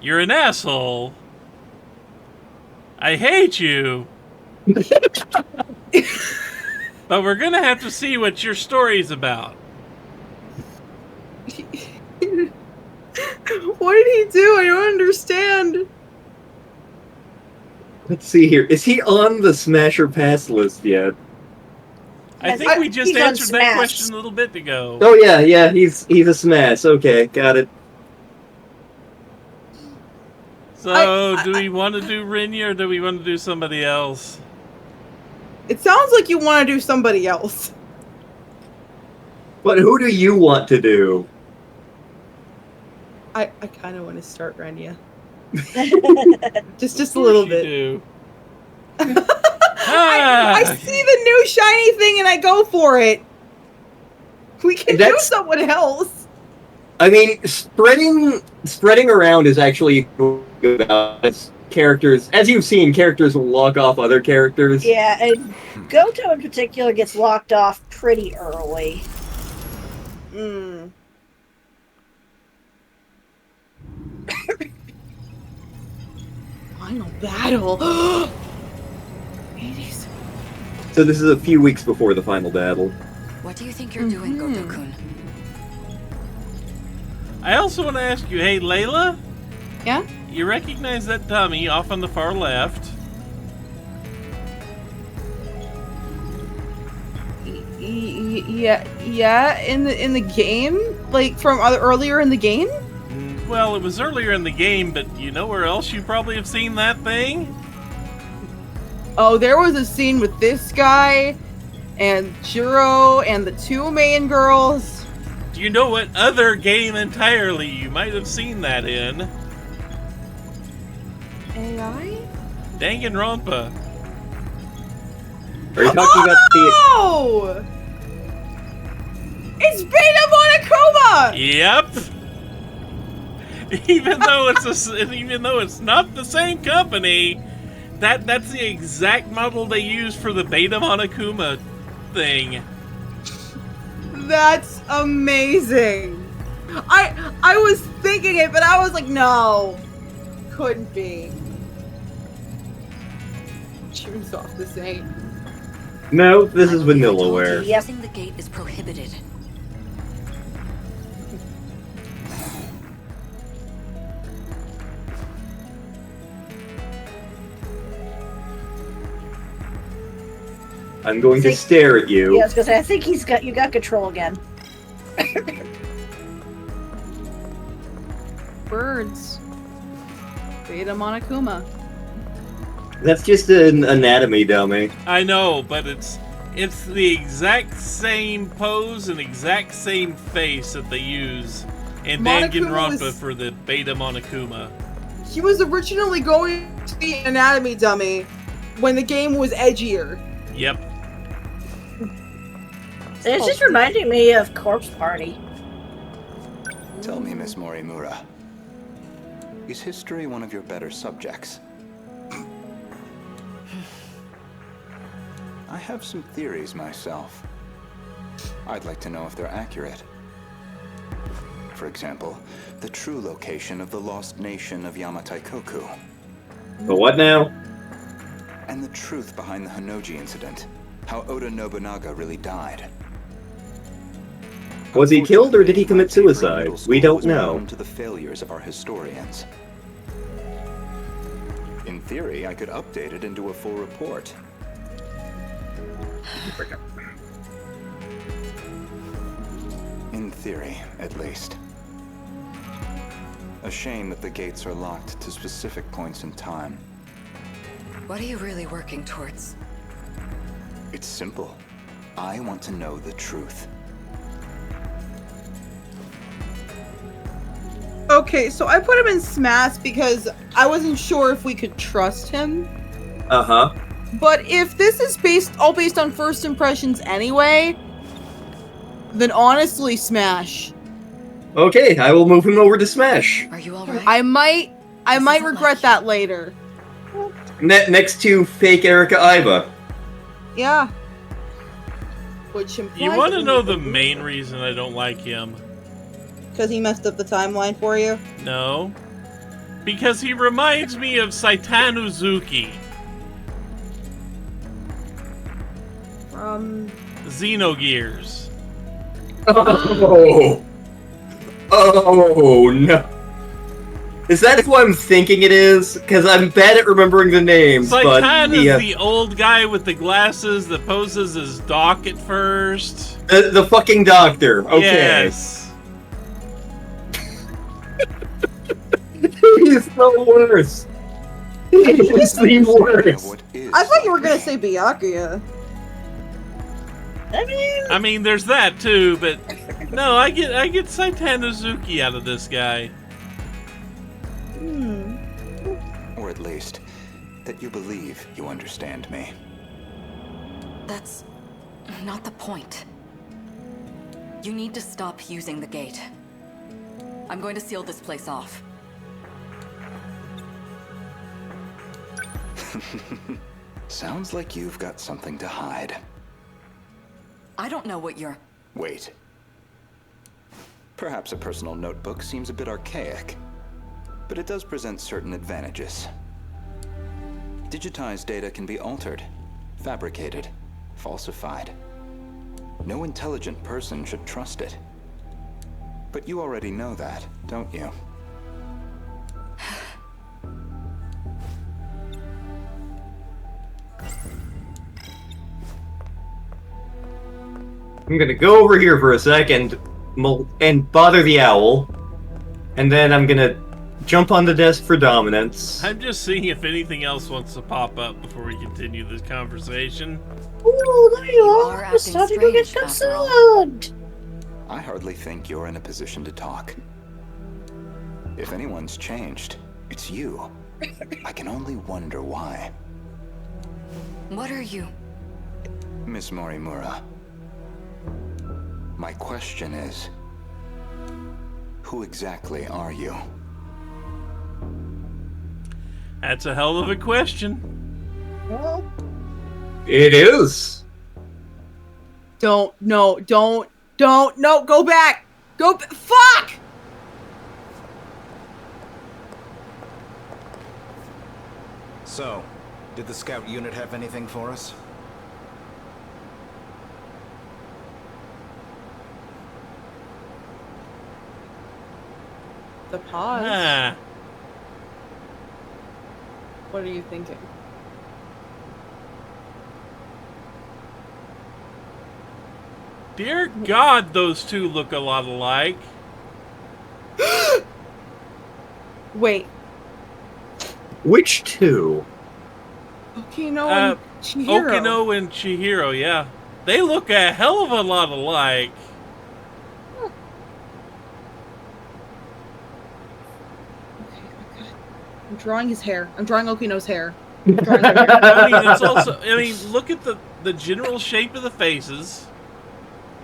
You're an asshole. I hate you. But we're gonna have to see what your story's about. What did he do? I don't understand. Let's see here. Is he on the Smash or Pass list yet? I think we just he's on answered that Smash. question a little bit ago. Oh yeah, he's a Smash. Okay, got it. So, do we want to do Renya or do we want to do somebody else? It sounds like you want to do somebody else. But who do you want to do? I kind of want to start Renya. just a little bit. Do. I see the new shiny thing and I go for it. We can do someone else. I mean, spreading around is actually good as characters. As you've seen, characters will lock off other characters. Yeah, and Gouto in particular gets locked off pretty early. Mm. Final battle. Aegis. So this is a few weeks before the final battle. What do you think you're doing, Gouto-kun? I also want to ask you, hey, Layla? Yeah? You recognize that dummy off on the far left? Yeah. In the game, like from earlier in the game. Well, it was earlier in the game, but you know where else you probably have seen that thing? Oh, there was a scene with this guy and Jiro and the two main girls. Do you know what other game entirely you might have seen that in? AI? Danganronpa. Are you talking about the... Oh! It's Beta Monokuma! Yep. Even though it's not the same company, that's the exact model they use for the Beta Monokuma thing. That's amazing. I was thinking it, but I was like, no, couldn't be. Tunes off the same. No, this is Vanillaware. Using the gate is prohibited. I'm going to stare at you. Yeah, I was gonna say, I think you got control again. Birds. Beta Monokuma. That's just an anatomy dummy. I know, but it's the exact same pose and exact same face that they use in Danganronpa for the Beta Monokuma. He was originally going to be an anatomy dummy when the game was edgier. Yep. It's just reminding me of Corpse Party. Tell me, Miss Morimura, is history one of your better subjects? I have some theories myself. I'd like to know if they're accurate. For example, the true location of the lost nation of Yamataikoku. The what now? And the truth behind the Hinoji incident. How Oda Nobunaga really died. Was he killed or did he commit suicide? We don't know. To the failures of our historians. In theory, I could update it into a full report. In theory, at least. A shame that the gates are locked to specific points in time. What are you really working towards? It's simple. I want to know the truth. Okay, so I put him in Smash because I wasn't sure if we could trust him. Uh-huh. But if this is all based on first impressions anyway, then honestly, Smash. Okay, I will move him over to Smash. Are you alright? I might regret that later. Next to fake Erika Iva. Yeah. Which implies You want to know the main reason I don't like him? Because he messed up the timeline for you? No. Because he reminds me of Saitanuzuki. From Xenogears. Oh. Oh, no. Is that who I'm thinking it is? Because I'm bad at remembering the names, but... Saitan is the old guy with the glasses that poses as Doc at first. The fucking doctor. Okay. Yes. He's the worst. He's the worst. I thought you were gonna say Byakuya. I mean, there's that too, but no, I get Saitanuzuki out of this guy. Or at least, that you believe you understand me. That's not the point. You need to stop using the gate. I'm going to seal this place off. Sounds like you've got something to hide. I don't know what you're... Wait. Perhaps a personal notebook seems a bit archaic, but it does present certain advantages. Digitized data can be altered, fabricated, falsified. No intelligent person should trust it. But you already know that, don't you? I'm gonna go over here for a second and bother the owl. And then I'm gonna jump on the desk for dominance. I'm just seeing if anything else wants to pop up before we continue this conversation. Oh, there you are are. acting Starting to get strange, after all. concerned. I hardly think you're in a position to talk. If anyone's changed, it's you. I can only wonder why. What are you? Miss Morimura, my question is, who exactly are you? That's a hell of a question. Well, It is. No, go back! Fuck! So, did the scout unit have anything for us? The pause. Ah, What are you thinking? dear God, those two look a lot alike. Wait. Which two? Okino and Chihiro. Okino and Chihiro, yeah. They look a hell of a lot alike. I'm drawing his hair. I'm drawing Okino's hair. I'm drawing her hair. I mean, it's also, look at the general shape of the faces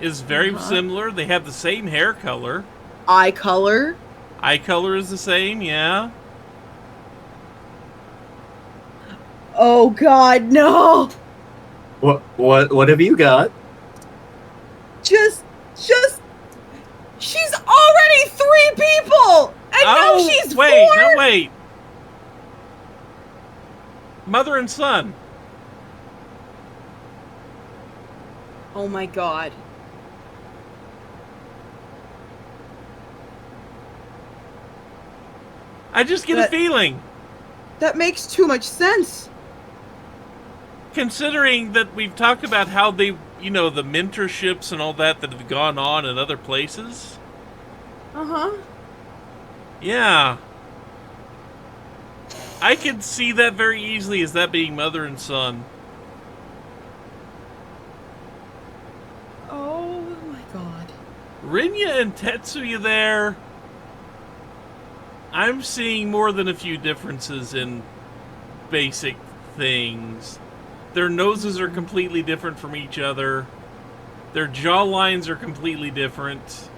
is very similar. They have the same hair color. Eye color. Eye color is the same, yeah. Oh God, no! What have you got? Just, she's already 3 people, and now she's wait, 4. no, wait. Mother and son. Oh my God. I just get a feeling. That makes too much sense. Considering that we've talked about how they, the mentorships and all that have gone on in other places. Uh-huh. Yeah. I could see that very easily as that being mother and son. Oh my God. Renya and Tetsuya there, I'm seeing more than a few differences in basic things. Their noses are completely different from each other. Their jaw lines are completely different.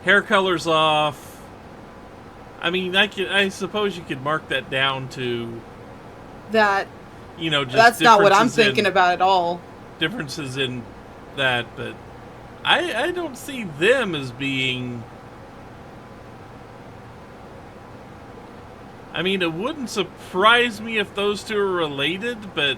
Hair color's off. I mean, I suppose you could mark that down to That. just That's not what I'm differences in- thinking about at all. differences in that, but I don't see them as being I mean, it wouldn't surprise me if those two are related, but...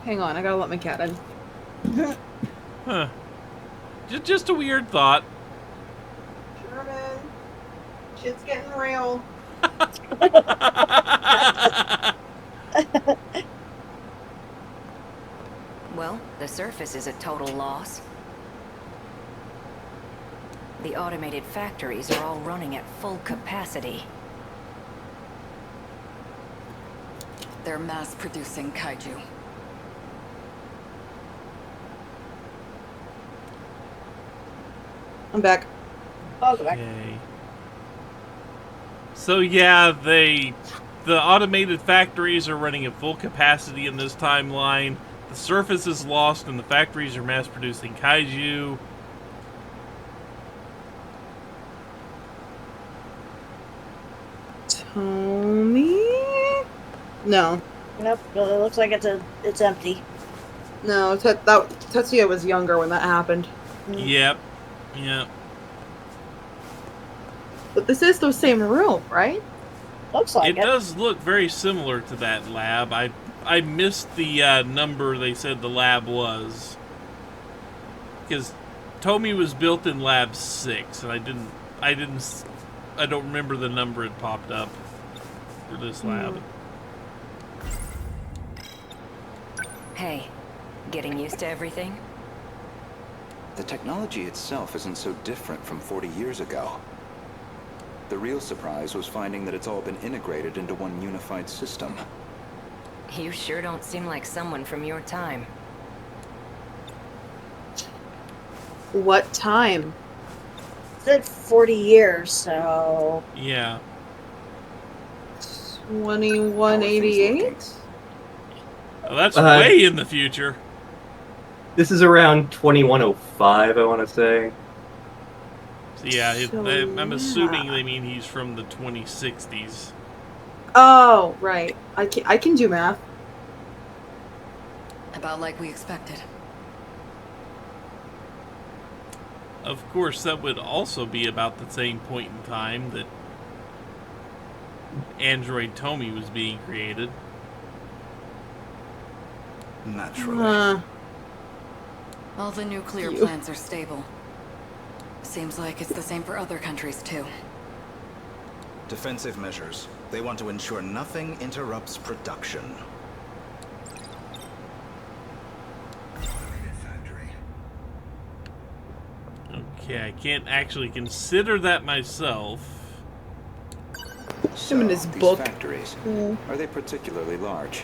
Hang on, I gotta let my cat in. Huh. Just a weird thought. Sherman, shit's getting real. Well, the surface is a total loss. The automated factories are all running at full capacity. They're mass-producing kaiju. I'm back. I'll go back. Okay. So yeah, the automated factories are running at full capacity in this timeline. The surface is lost and the factories are mass-producing kaiju. Tommy? No. Nope. Well, it looks like it's empty. No, Tetsuya was younger when that happened. Yep. Yep. But this is the same room, right? Looks like It does look very similar to that lab. I missed the number they said the lab was. Because Tomy was built in lab 6, and I don't remember the number it popped up for this lab. Hey, getting used to everything? The technology itself isn't so different from 40 years ago. The real surprise was finding that it's all been integrated into one unified system. You sure don't seem like someone from your time. What time? It said 40 years, so... Yeah. 2188? Oh, that's way in the future. This is around 2105, I want to say. So yeah, So, I'm assuming yeah. they mean he's from the 2060s. Oh, right. I can do math. About like we expected. Of course, that would also be about the same point in time that Android Tomy was being created. Naturally. All the nuclear You. plants are stable. Seems like it's the same for other countries, too. Defensive measures. They want to ensure nothing interrupts production. Okay, I can't actually consider that myself. Him in his these book. factories, are they particularly large?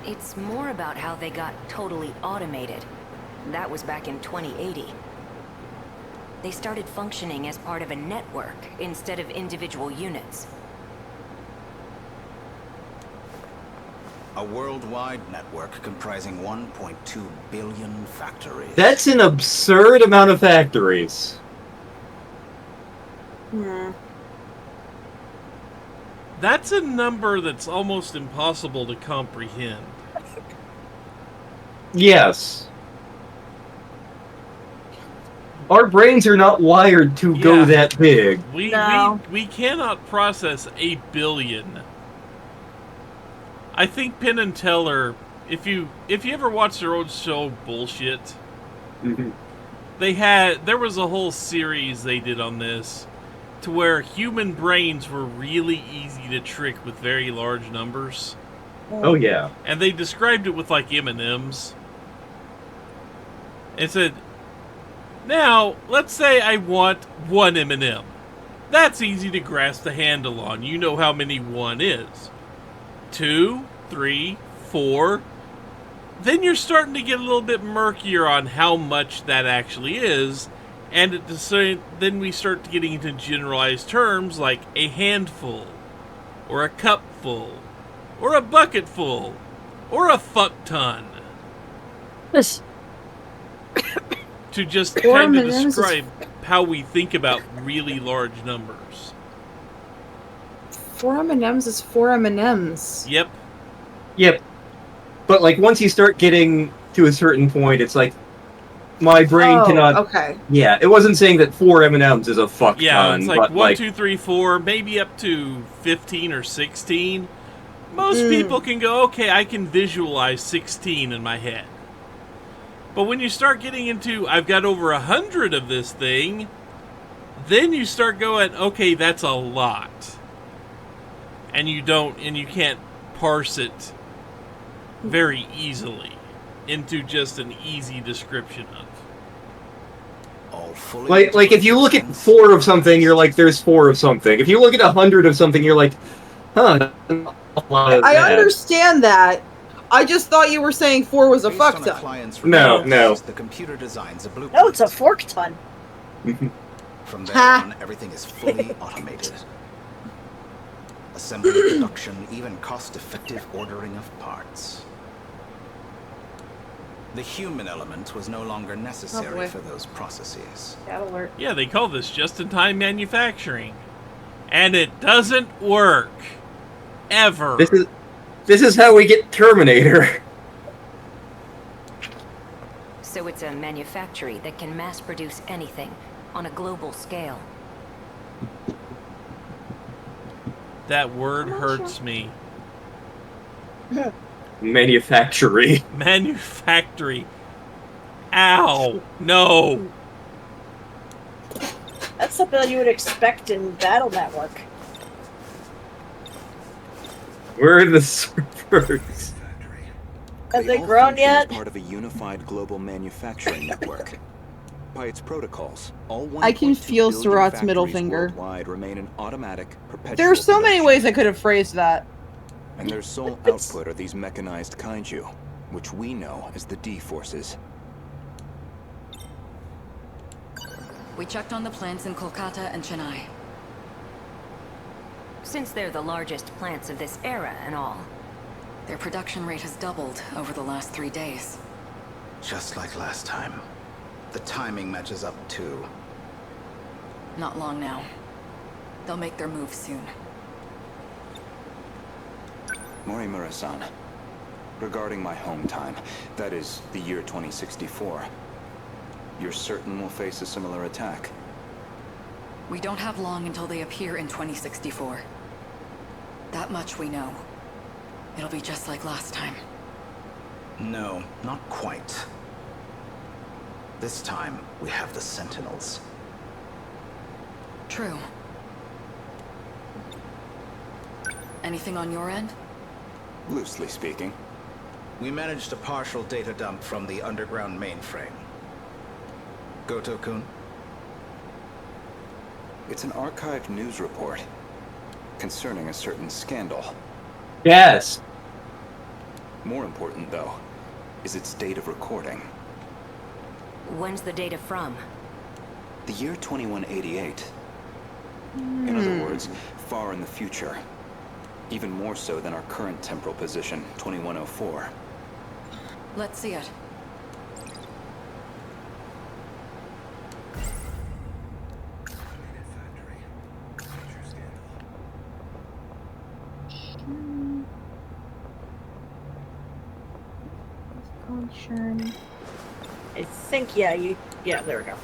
It's more about how they got totally automated. That was back in 2080. They started functioning as part of a network instead of individual units. A worldwide network comprising 1.2 billion factories. That's an absurd amount of factories. That's a number that's almost impossible to comprehend. Yes. Our brains are not wired to go Yeah. that big. No. We cannot process 8 billion. I think Penn and Teller, if you ever watch their old show Bullshit, there was a whole series they did on this to where human brains were really easy to trick with very large numbers. Oh yeah. And they described it with like M&Ms. It said, now, let's say I want 1 M&M. That's easy to grasp the handle on. You know how many 1 is. 2, 3, 4. Then you're starting to get a little bit murkier on how much that actually is. And then we start getting into generalized terms like a handful, or a cupful, or a bucketful, or a fuck ton. This. To just Four kind of M&Ms is- describe how we think about really large numbers. 4 M&Ms is 4 M&Ms. Yep. Yep. But like once you start getting to a certain point, it's like my brain Oh, cannot. okay. Yeah, it wasn't saying that 4 M&Ms is a fuck Yeah, ton, it's like but 1, like 2, 3, 4, maybe up to 15 or 16. Most people can go, okay, I can visualize 16 in my head. But when you start getting into, I've got over 100 of this thing, then you start going, okay, that's a lot. And you can't parse it very easily into just an easy description of. All fully like if you look at 4 of something, you're like, there's 4 of something. If you look at 100 of something, you're like, huh. I understand that. I just thought you were saying 4 was a Based fuck on a ton. client's No, requirements, no. The computer designs a blueprint. No, it's a fork ton. From there Ha. on, everything is fully automated. Assembly, production, even cost-effective ordering of parts. The human element was no longer necessary boy. for those processes. That alert. Yeah, they call this just-in-time manufacturing. And it doesn't work. Ever. This is how we get Terminator. So it's a manufactory that can mass produce anything on a global scale. That word hurts me. Manufactory. Manufactory. Ow. No. That's something you would expect in Battle Network. Where are the servers? Have they all grown function as yet? part of a unified global manufacturing network. By its protocols, all I can 1.2 feel billion Surat's middle factories finger. worldwide remain in automatic, perpetual There are so many production. ways I could have phrased that. And their sole output are these mechanized kaiju, which we know as the D-forces. We checked on the plants in Kolkata and Chennai. Since they're the largest plants of this era and all. Their production rate has doubled over the last 3 days. Just like last time. The timing matches up too. Not long now. They'll make their move soon. Morimura-san, regarding my home time, that is, the year 2064, you're certain we'll face a similar attack? We don't have long until they appear in 2064. That much we know. It'll be just like last time. No, not quite. This time, we have the Sentinels. True. Anything on your end? Loosely speaking. We managed a partial data dump from the underground mainframe. Gouto-kun? It's an archived news report concerning a certain scandal. Yes. More important, though, is its date of recording. When's the data from? The year 2188. In other words, far in the future. Even more so than our current temporal position, 2104. Let's see it. I think, yeah, there we go.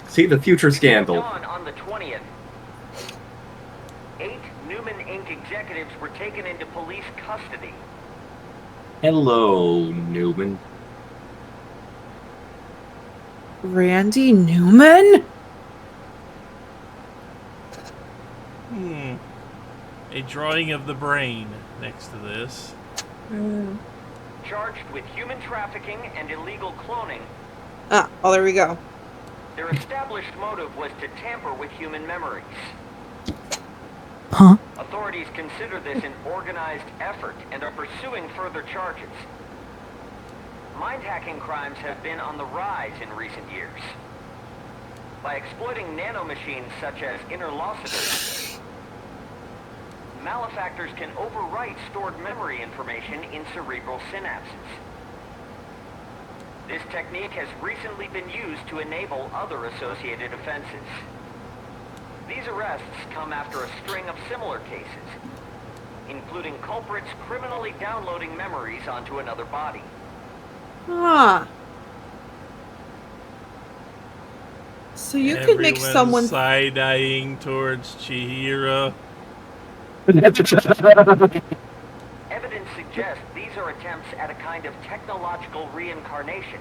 See the future scandal. Dawn on the 20th. 8 Newman Inc. executives were taken into police custody. Hello, Newman. Randy Newman? A drawing of the brain next to this. Charged with human trafficking and illegal cloning. Ah, oh, there we go. Their established motive was to tamper with human memories. Huh? Authorities consider this an organized effort and are pursuing further charges. Mind-hacking crimes have been on the rise in recent years. By exploiting nanomachines such as interlocutors, malefactors can overwrite stored memory information in cerebral synapses. This technique has recently been used to enable other associated offenses. These arrests come after a string of similar cases. including culprits criminally downloading memories onto another body. Ah. So you could make Everyone's someone. side-eyeing towards Chihiro. Evidence suggests these are attempts at a kind of technological reincarnation.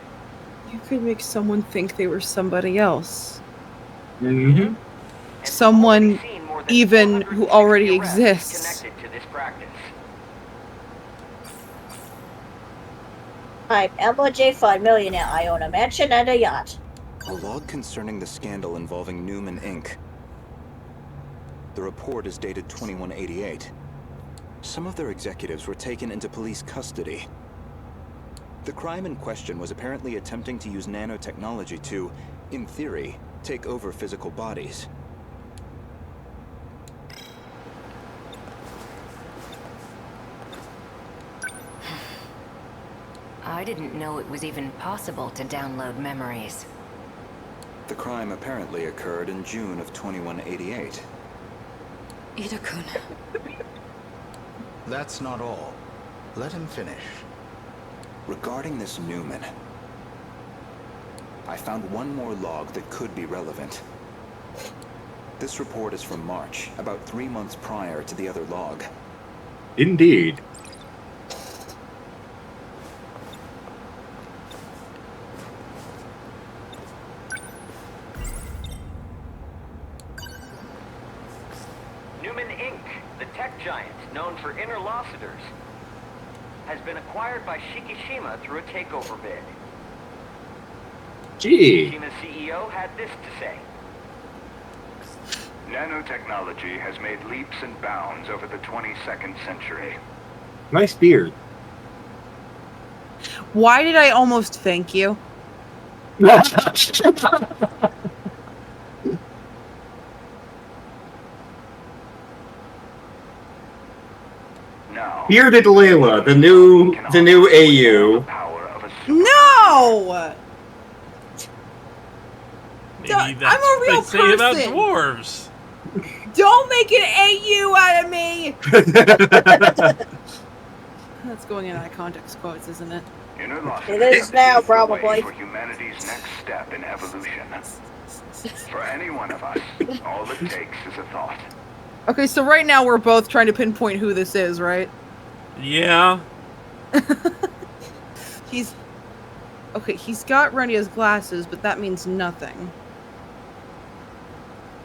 You could make someone think they were somebody else. Mm-hmm. And Someone we've already seen more than even who 460 already arrests exists. connected to this practice. I'm Emma J. Fudd, millionaire. I own a mansion and a yacht. A log concerning the scandal involving Newman Inc. The report is dated 2188. Some of their executives were taken into police custody. The crime in question was apparently attempting to use nanotechnology to, in theory, take over physical bodies. I didn't know it was even possible to download memories. The crime apparently occurred in June of 2188. Ida-kun. That's not all. Let him finish. Regarding this Newman, I found one more log that could be relevant. This report is from March, about 3 months prior to the other log. Indeed. Newman Inc., the tech giant known for interlocutors, has been acquired by Shikishima through a takeover bid. Gee. Shikishima's CEO had this to say. Nanotechnology has made leaps and bounds over the 22nd century. Nice beard. Why did I almost thank you? Now, Bearded Layla, the new AU. No! Maybe I'm that's a real what they say about person. dwarves. Don't make an AU out of me! That's going in out of context quotes, isn't it? It is now, probably. For humanity's next step in evolution. For any one of us, all it takes is a thought. Okay, so right now we're both trying to pinpoint who this is, right? Yeah. He's got Renya's glasses, but that means nothing.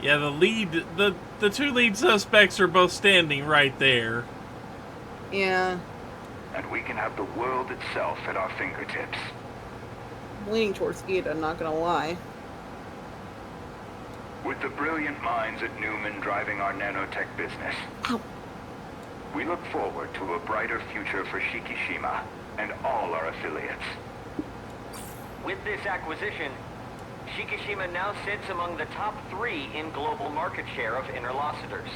Yeah, the two lead suspects are both standing right there. Yeah. And we can have the world itself at our fingertips. I'm leaning towards Ida, not gonna lie. With the brilliant minds at Newman driving our nanotech business, we look forward to a brighter future for Shikishima and all our affiliates. With this acquisition, Shikishima now sits among the top 3 in global market share of interlocutors.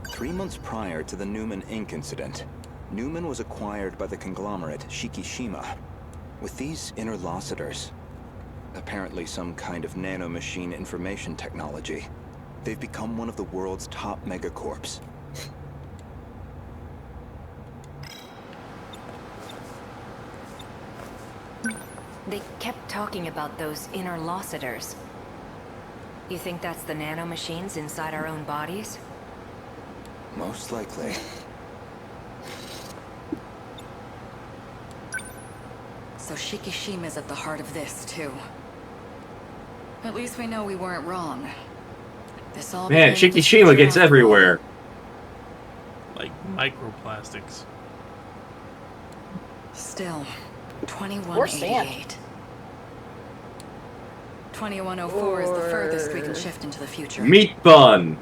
Three months prior to the Newman Inc. incident, Newman was acquired by the conglomerate Shikishima. With these interlocutors, apparently some kind of nanomachine information technology, they've become one of the world's top megacorps. They kept talking about those interlocutors. You think that's the nanomachines inside our own bodies? Most likely. So Shikishima's at the heart of this, too. At least we know we weren't wrong. This all Man, began with the Shikishima future gets after all. everywhere. Like microplastics. Still, Or sand. 2188. 2104 is the furthest we can shift into the future. Meat bun.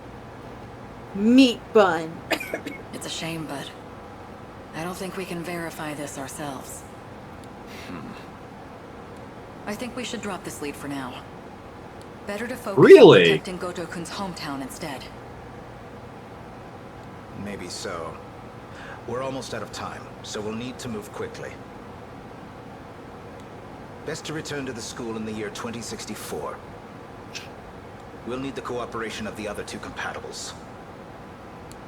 Meat bun. It's a shame, but I don't think we can verify this ourselves. I think we should drop this lead for now. Better to focus Really? on protecting Gouto-kun's hometown instead. Maybe so. We're almost out of time, so we'll need to move quickly. Best to return to the school in the year 2064. We'll need the cooperation of the other two compatibles.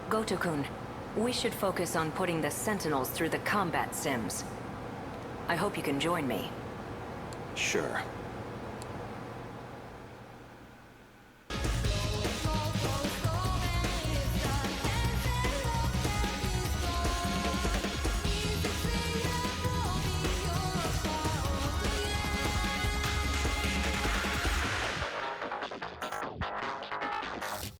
Goto-kun, we should focus on putting the Sentinels through the combat sims. I hope you can join me. Sure.